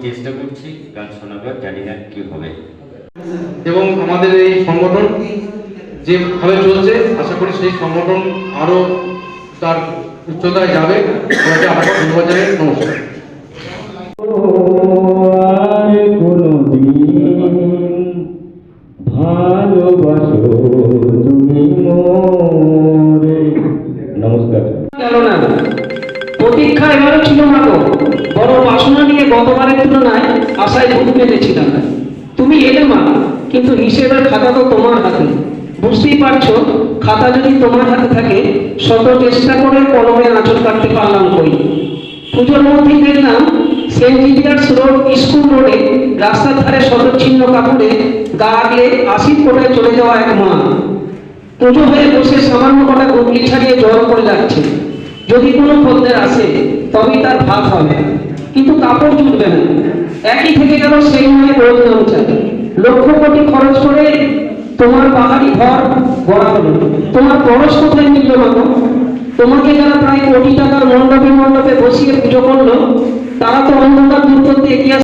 চেষ্টা করছি, গান শোনাবার, জানি না কি হবে। এবং আমাদের এই সংগঠন যেভাবে চলছে, আশা করি সেই সংগঠন আরো তার উচ্চতায় যাবে। আপনাকে ধন্যবাদ জানাই, নমস্কার। ভালোবাসো তুমি মোরে। নমস্কার। গেল না, প্রতীক্ষা এবারও ছিল না গো, বড় বাসনা নিয়ে গতবারের তুলনায় আশায় বুক পেতেছিলাম। তুমি এলে মা, কিন্তু হিসেবের খাতা তো তোমার হাতে। বুঝতেই পারছো, খাতা যদি তোমার হাতে থাকে, শত চেষ্টা করে কলমের আঁচল কাটতে পারলাম কই। পুজোর মধ্যেই দেখলাম সেন্ট জিভিয়ার্স রোড স্কুল রোডে রাস্তার ধারে শতচ্ছিন্ন কাপড়ে গা আগলে 80 কোটায় চলে যাওয়া এক মা। পুজো হয়ে বসে সামান্য কটা গুগলি ছাড়িয়ে জল পড়ে যাচ্ছে। যদি কোনো খদ্দের আসে তবেই তার ভাত হবে, কিন্তু কাপড় জুটবে না। একই থেকে গেল সেই মায়ের রোজ নাম চাই। লক্ষ কোটি খরচ করে তোমার পাহাড়ি ঘর গড়া হলো, তোমার পরশ কোথায় মিলল মাগো? তোমাকে যারা প্রায় কোটি টাকার মণ্ডপে মণ্ডপে বসিয়ে পুজো করলো, তারা তো অন্ধকার দূর করতে এগিয়ে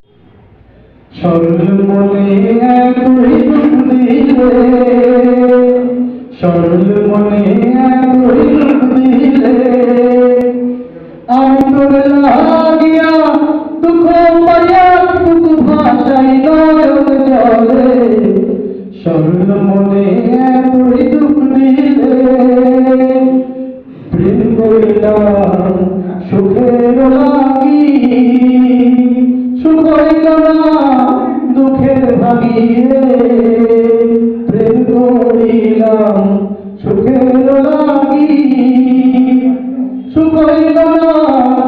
সুখের লাগি সুখ হইল না দুঃখের ভাগিয়ে প্রেম করিলাম সুখের লাগি সুখ হইল না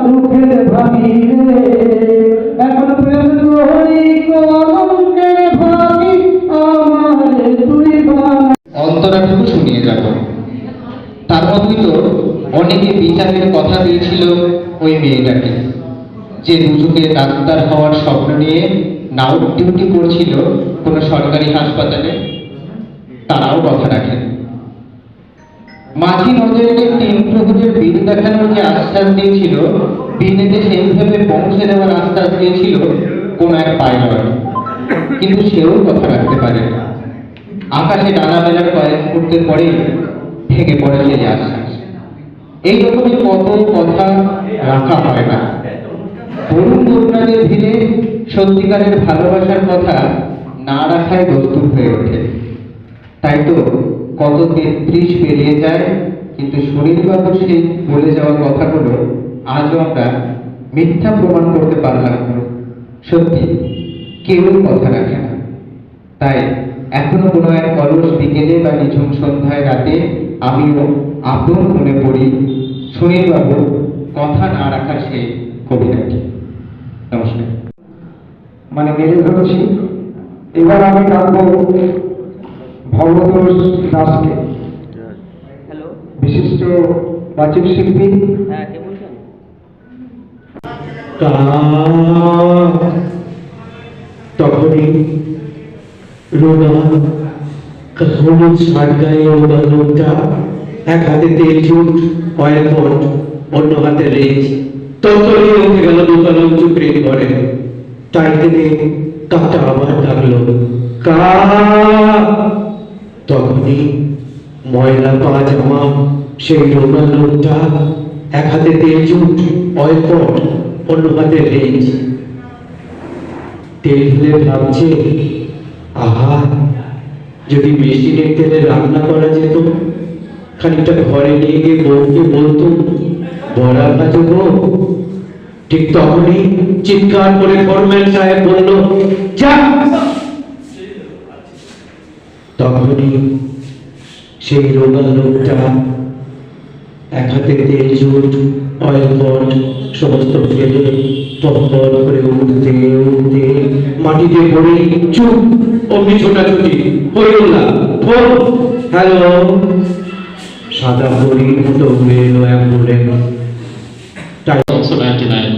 দুঃখের ভাগিয়ে এখন প্রেম করি কলঙ্কের ভাগি আমার তুই অন্তরাটুকু শুনিয়ে যাব। তার মধ্যেই তো অনেকে বিচারের কথা দিয়েছিল ওই মেয়েটাকে, যে দুজকে ডাক্তার হওয়ার স্বপ্ন নিয়ে নাউট ডিউটি করছিল কোনো সরকারি হাসপাতালে। তারাও কথা রাখেন। মাঝি নজরকে 3 প্রহরের বিল দেখানোর যে আশ্বাস দিয়েছিল, বিলেতে সেইভাবে পৌঁছে দেওয়ার আশ্বাস দিয়েছিল কোন এক পাইলট, কিন্তু সেও কথা রাখতে পারে না। আকাশে ডানা মেলার কয়েক মুহূর্তের পরেই ভেঙে পড়ে সেই আশ্বাস। এইরকমই কত কথা রাখা হয় না। তরুণ তরুণীদের ভিড়ে সত্যিকারের ভালোবাসার কথা না রাখায় দস্তুর হয়ে ওঠে। তাই তো কত 33 পেরিয়ে যায়, কিন্তু শরীরবাবুর সেই বলে যাওয়া কথাগুলো আজও আমরা মিথ্যা প্রমাণ করতে পারলাম না। সত্যি কেউ কথা রাখে না। তাই এখনো কোনো এক অলস বিকেলে বা নিঝুম সন্ধ্যায় রাতে আমিও আপন মনে পড়ি সুনীলবাবু কথা না রাখার সেই কবিতাটি। নমস্কার। মানে মেরে ধরেছি। এবার আমি ডাকবো ভগবতোষ দাসকে, বিশিষ্ট বাচিক শিল্পী। তখনই রোনা হলুদ শার্ট গায়ে ওরা লোকটা, এক হাতে তেল ঝুট অয়েল পট, অন্য হাতে রেঞ্জ, ততই উঠে গেল দোতলা উঁচু প্রেম করে। তাই থেকে কাকটা আবার ডাকলো কা। তখনই ময়লা পাজামা সেই রোনা লোকটা, এক হাতে তেল ঝুট অয়েল পট, অন্য হাতে রেঞ্জ, তেল ঢেলে ভাবছে, আহা যদি মেশিনের তেলে রান্না করা যেত, খানিকটা ঘরে নিয়ে গিয়ে বউকে বলতো বড়া ভাজো গো। ঠিক তখনই চিৎকার করে ফরম্যান সাহেব বলল যা। তখনই সেই রোগা লোকটা এক হাতে তেল ঝুট অয়েল পট সমস্ত ফেলে পর করে উঠতে উঠতে মাটিতে পড়ে চুপ, অমনি ছোটাছুটি হইল না। ফোন, হ্যালো, সাদা হরিণ মতো উড়ে এলো ambulance. Also 99.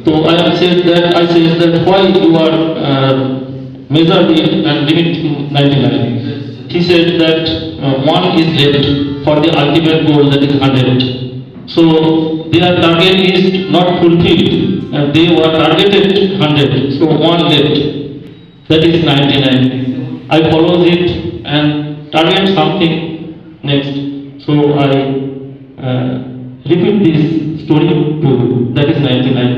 So I said that why you are measured in and limit in 99. He said that one is left for the ultimate goal, that is 100. So their target is not fulfilled, and they were targeted 100, so one left. That is 99. I follow it and target something next. So I repeat this story to that is 99.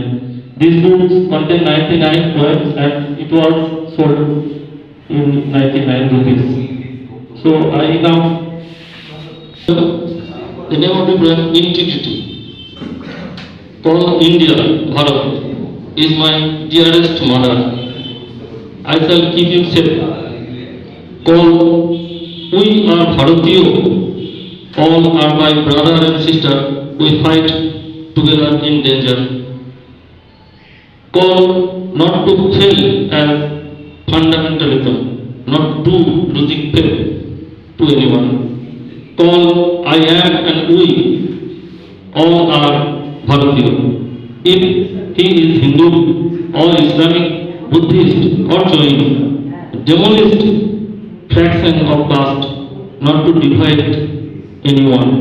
These books contain 99 poems and it was sold in 99 rupees. So I now the name of the poem Integrity. Call India, Bharat, is my dearest mother. I shall keep you safe. Call, we are Bharatiya. All are my brother and sister. We fight together in danger. Call not to fail as fundamentalism, not to losing faith to anyone. Call I am and we all are Bharatiya. If he is Hindu or Islamic, Buddhist or Jain, demonist fraction of caste, not to divide anyone.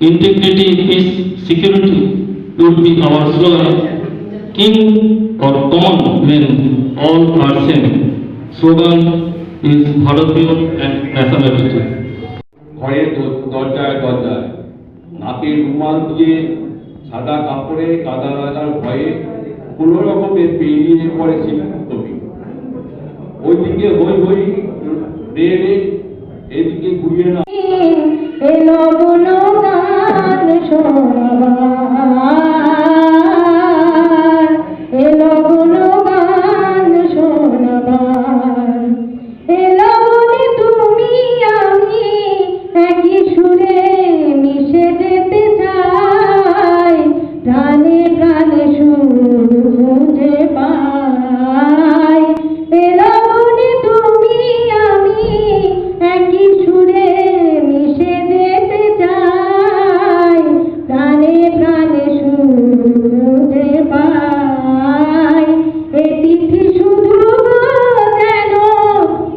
Integrity, peace, security would be our slogan. King or common men, all are same. Slogan is Bharatiya and nationality. ঘরে দরজায় দরজায় নাকে রুমাল দিয়ে সাদা কাপড়ে কাদা লাগার ভয়ে কোনো রকমে পেরিয়ে পড়েছিল কবি। ওইদিকে হই হই রে রে, এদিকে ঘুরিয়ে না। এলো বলো গান শোনাবার, এলো বলো গান শোনাবার, এলো বলে তুমি আমি একই সুরে মিশে যেতে চাই, প্রাণে প্রাণে সুর খুঁজে পাই। এলো বলে তুমি আমি একই সুরে মিশে যেতে চাই, প্রাণে প্রাণে সুর খুঁজে পাই। এ তিথি শুধু যেন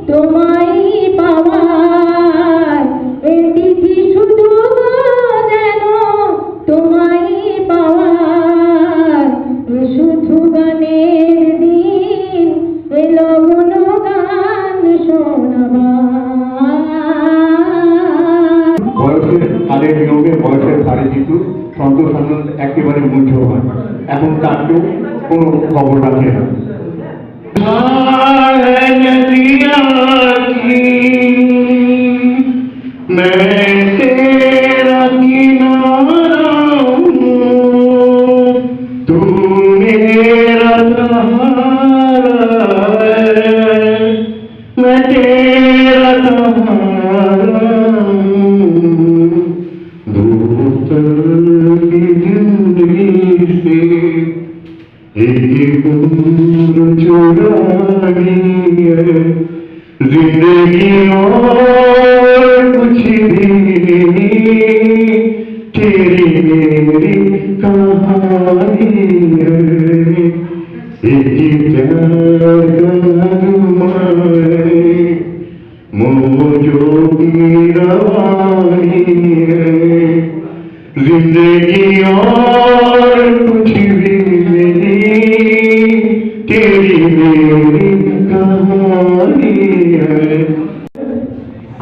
তোমায় পাওয়ার, এ তিথি শুধু যেন তোমায় পাওয়ার, এ শুধু গানের দিন, এলো মনো গান শোনাবার। বয়সের কালের নিয়মে বয়সের ধারে কিন্তু সন্তোষ আনন্দ একেবারে মুগ্ধ হয়। এখন তার তো কোনো খবর রাখে না। जिंदगी और कुछ भी नहीं, तेरी मेरी कहानी है। एक प्यार का रुमाल मौजों की रवानी है। जिंदगी और कुछ भी नहीं, तेरी मेरी कहानी है।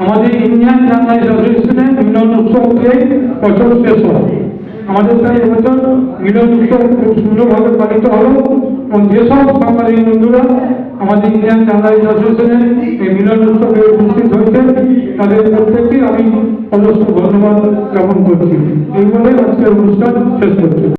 আমাদের ইন্ডিয়ান জার্নালিস্ট অ্যাসোসিয়েশনের মিলন উৎসবকে বছর শেষ হয়। আমাদের তাই এবছর মিলন উৎসব খুব সুন্দরভাবে পালিত হলো এবং যেসব সাংবাদিক বন্ধুরা আমাদের ইন্ডিয়ান জার্নালিস্ট অ্যাসোসিয়েশনের এই মিলন উৎসবে উপস্থিত হয়েছে তাদের প্রত্যেককে আমি অজস্র ধন্যবাদ জ্ঞাপন করছি। এই বলে আজকের অনুষ্ঠান শেষ করছি।